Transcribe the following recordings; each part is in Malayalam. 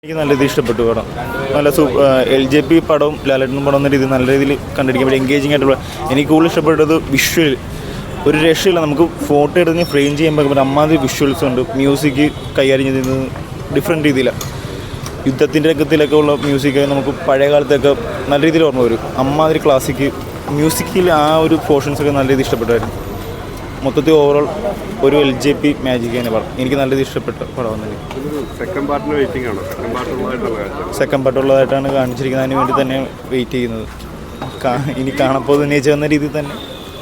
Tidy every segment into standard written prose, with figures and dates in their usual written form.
എനിക്ക് നല്ല രീതിയിൽ ഇഷ്ടപ്പെട്ടു പടം. നല്ല LJP പടവും ലാലേട്ടനും പടം എന്ന രീതിയിൽ നല്ല രീതിയിൽ കണ്ടിരിക്കാൻ പറ്റും. എൻഗേജിങ് ആയിട്ടുള്ള എനിക്ക് കൂടുതൽ ഇഷ്ടപ്പെട്ടത് വിഷ്വൽ. ഒരു രക്ഷയില്ല, നമുക്ക് ഫോട്ടോ എടുത്ത് ഫ്രെയിം ചെയ്യുമ്പോൾ അമ്മാതിരി വിഷ്വൽസ് ഉണ്ട്. മ്യൂസിക് കൈകാര്യം ചെയ്യുന്നത് ഡിഫറെൻറ്റ് രീതിയിലാണ്. യുദ്ധത്തിൻ്റെ രംഗത്തിലൊക്കെ ഉള്ള മ്യൂസിക് നമുക്ക് പഴയ കാലത്തൊക്കെ നല്ല രീതിയിൽ ഓർമ്മ വരും. അമ്മാതിരി ക്ലാസിക് മ്യൂസിക്കിൽ ആ ഒരു പോർഷൻസൊക്കെ നല്ല രീതിയിൽ ഇഷ്ടപ്പെട്ടായിരുന്നു. മൊത്തത്തിൽ ഓവറോൾ ഒരു LJP മാജിക് തന്നെ പടം. എനിക്ക് നല്ല രീതിയിൽ ഇഷ്ടപ്പെട്ട പടം തന്നെ. സെക്കൻഡ് പാർട്ടുള്ളതായിട്ടാണ് കാണിച്ചിരിക്കുന്നത്. അതിന് വേണ്ടി തന്നെ വെയിറ്റ് ചെയ്യുന്നത്. ഇനി കാണപ്പോൾ ഉന്നയിച്ച് വന്ന രീതിയിൽ തന്നെ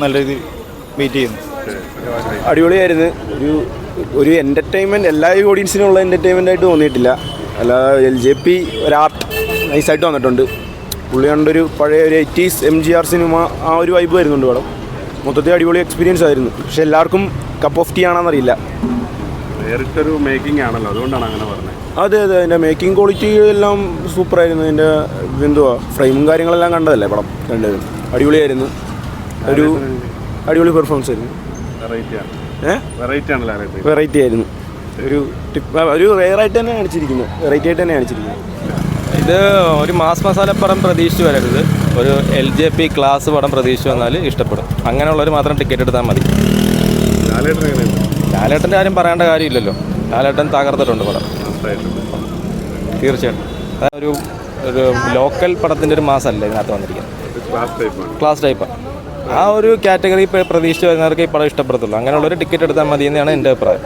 നല്ല രീതിയിൽ വെയിറ്റ് ചെയ്യുന്നു. അടിപൊളിയായിരുന്നു. ഒരു എൻ്റർടൈൻമെൻറ്റ് എല്ലാ ഓഡിയൻസിനുള്ള എൻ്റർടൈൻമെൻ്റ് ആയിട്ട് തോന്നിയിട്ടില്ല. അല്ലാതെ LJP ഒരു ആർട്ട് നൈസായിട്ട് വന്നിട്ടുണ്ട്. പുള്ളി കണ്ടൊരു പഴയ ഒരു 80s MGR സിനിമ ആ ഒരു വൈബ് വരുന്നുണ്ട് പടം. മൊത്തത്തിൽ അടിപൊളി എക്സ്പീരിയൻസ് ആയിരുന്നു. പക്ഷെ എല്ലാവർക്കും കപ്പ് ഓഫ് ടീ ആണെന്നറിയില്ല. നേരിട്ടൊരു മേക്കിംഗ് ആണല്ലോ, അതുകൊണ്ടാണ് അങ്ങനെ പറഞ്ഞത്. അതെ, അതിൻ്റെ മേക്കിംഗ് ക്വാളിറ്റി എല്ലാം സൂപ്പറായിരുന്നു. അതിൻ്റെ എന്തുവാ ഫ്രെയിമും കാര്യങ്ങളെല്ലാം കണ്ടതല്ലേ പടം കണ്ടത്. അടിപൊളിയായിരുന്നു. ഒരു അടിപൊളി പെർഫോമൻസ് ആയിരുന്നു. വെറൈറ്റി ആയിരുന്നു. ഒരു റെയറായിട്ട് തന്നെ കാണിച്ചിരിക്കുന്നത്. വെറൈറ്റി ആയിട്ട് തന്നെ കാണിച്ചിരിക്കുന്നത്. ഇത് ഒരു മാസ് മസാല പടം പ്രതീക്ഷിച്ച് വരരുത്. ഒരു LJP ക്ലാസ് പടം പ്രതീക്ഷിച്ച് വന്നാൽ ഇഷ്ടപ്പെടും. അങ്ങനെയുള്ളവർ മാത്രം ടിക്കറ്റ് എടുത്താൽ മതി. ലാലേട്ടൻ്റെ കാര്യം പറയേണ്ട കാര്യമില്ലല്ലോ. ലാലേട്ടൻ തകർത്തിട്ടുണ്ട് പടം തീർച്ചയായിട്ടും. ഒരു ലോക്കൽ പടത്തിൻ്റെ ഒരു മാസമല്ല ഇതിനകത്ത് വന്നിരിക്കുന്നത്. ക്ലാസ് ടൈപ്പാണ്. ആ ഒരു കാറ്റഗറി പ്രതീക്ഷിച്ച് വരുന്നവർക്ക് ഈ പടം ഇഷ്ടപ്പെടത്തുള്ളൂ. അങ്ങനെയുള്ളൊരു ടിക്കറ്റ് എടുത്താൽ മതി എന്നാണ് എൻ്റെ അഭിപ്രായം.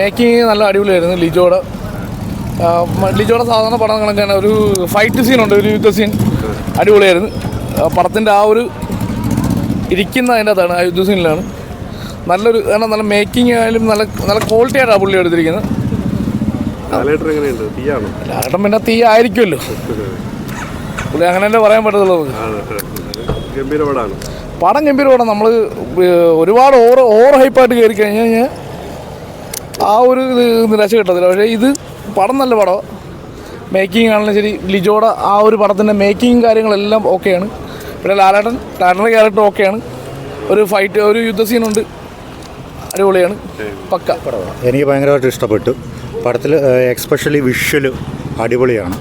മേക്കിങ് നല്ല അടിപൊളിയായിരുന്നു. ലിജോയുടെ സാധാരണ പടം കണക്കാണ്. ഒരു ഫൈറ്റ് സീനുണ്ട്, ഒരു യുദ്ധ സീൻ അടിപൊളിയായിരുന്നു. പടത്തിൻ്റെ ആ ഒരു ഇരിക്കുന്ന അതിൻ്റെ അകത്താണ്, ആ യുദ്ധ സീനിലാണ്. നല്ലൊരു കാരണം നല്ല മേക്കിംഗ് ആയാലും നല്ല ക്വാളിറ്റി ആയിട്ടാണ് പുള്ളി എടുത്തിരിക്കുന്നത്. ലാലേട്ടൻ പിന്നെ തീ ആയിരിക്കുമല്ലോ, പുള്ളി അങ്ങനെ തന്നെ പറയാൻ പറ്റത്തുള്ളൂ. പടം ഗംഭീര പടം. നമ്മൾ ഒരുപാട് ഓവർ ഹൈപ്പായിട്ട് കയറി കഴിഞ്ഞ് കഴിഞ്ഞാൽ ആ ഒരു ഇത് നിരാശ കിട്ടത്തില്ല. പക്ഷേ ഇത് പടം നല്ല പടം. മേക്കിംഗ് ആണെങ്കിലും ശരി, ലിജോയുടെ ആ ഒരു പടത്തിൻ്റെ മേക്കിങ് കാര്യങ്ങളെല്ലാം ഓക്കെയാണ്. പിന്നെ ലാലേട്ടൻ്റെ ക്യാരക്ടർ ഓക്കെയാണ്. ഒരു ഫൈറ്റ്, ഒരു യുദ്ധ സീനുണ്ട്, അടിപൊളിയാണ്. പക്ക പടമാണ്. എനിക്ക് ഭയങ്കരമായിട്ട് ഇഷ്ടപ്പെട്ടു പടത്തിൽ. എക്സ്പെഷ്യലി വിഷ്വൽ അടിപൊളിയാണ്.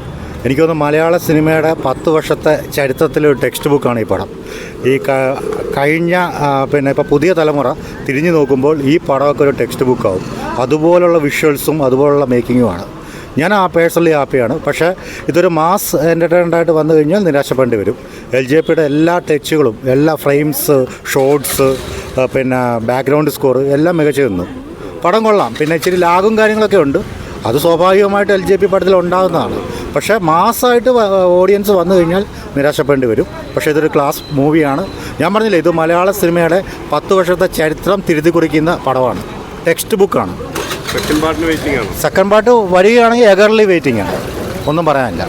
എനിക്ക് തോന്നുന്നു മലയാള സിനിമയുടെ 10 വർഷത്തെ ചരിത്രത്തിലൊരു ടെക്സ്റ്റ് ബുക്കാണ് ഈ പടം. ഈ കഴിഞ്ഞ ഇപ്പോൾ പുതിയ തലമുറ തിരിഞ്ഞു നോക്കുമ്പോൾ ഈ പടമൊക്കെ ഒരു ടെക്സ്റ്റ് ബുക്കാവും. അതുപോലുള്ള വിഷ്വൽസും അതുപോലുള്ള മേക്കിങ്ങുമാണ്. ഞാൻ പേഴ്സണലി ഹാപ്പിയാണ്. പക്ഷേ ഇതൊരു മാസ് എൻ്റർടൈൻമെൻ്റായിട്ട് വന്നു കഴിഞ്ഞാൽ നിരാശപ്പെടേണ്ടി വരും. LJPയുടെ എല്ലാ ടച്ചുകളും, എല്ലാ ഫ്രെയിംസ്, ഷോട്ട്സ്, പിന്നെ ബാക്ക്ഗ്രൗണ്ട് സ്കോർ എല്ലാം മികച്ചു നിന്നു. പടം കൊള്ളാം. പിന്നെ ഇച്ചിരി ലാഗും കാര്യങ്ങളൊക്കെ ഉണ്ട്. അത് സ്വാഭാവികമായിട്ട് LJP പടത്തിൽ ഉണ്ടാകുന്നതാണ്. പക്ഷേ മാസമായിട്ട് ഓഡിയൻസ് വന്നു കഴിഞ്ഞാൽ നിരാശപ്പെടേണ്ടി വരും. പക്ഷേ ഇതൊരു ക്ലാസ് മൂവിയാണ്. ഞാൻ പറഞ്ഞില്ലേ, ഇത് മലയാള സിനിമയുടെ 10 വർഷത്തെ ചരിത്രം തിരുത്തി കുറിക്കുന്ന പടമാണ്. ടെക്സ്റ്റ് ബുക്കാണ്. സെക്കൻഡ് പാർട്ട് വരികയാണെങ്കിൽ എഗർലി വെയിറ്റിംഗ് ആണ്. ഒന്നും പറയാനില്ല.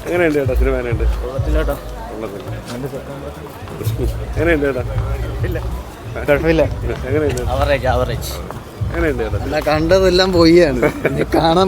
എങ്ങനെയുണ്ട് ചേട്ടാ സിനിമ? എങ്ങനെയുണ്ട്? കണ്ടതെല്ലാം പോയാണ് കാണാൻ